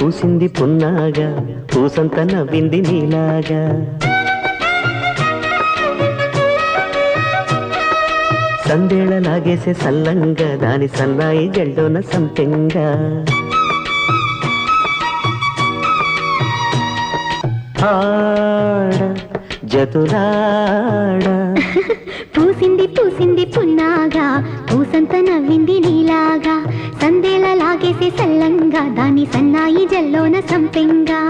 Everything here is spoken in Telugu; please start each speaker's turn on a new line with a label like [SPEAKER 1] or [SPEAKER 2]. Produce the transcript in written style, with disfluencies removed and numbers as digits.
[SPEAKER 1] పూసింది పున్నాగా పూసంత నవ్వింది నీలాగా సందేళ లాగేసే సల్లంగా దాని సన్నాయి జల్లోన సంపెంగా ఆడ జతులాడ
[SPEAKER 2] పూసింది పూసింది పున్నాగా పూసంత నవ్వింది నీలాగా సందేళ లాగేసే సల్లంగా దాని సన్నాయి జల్లోన సంపెంగా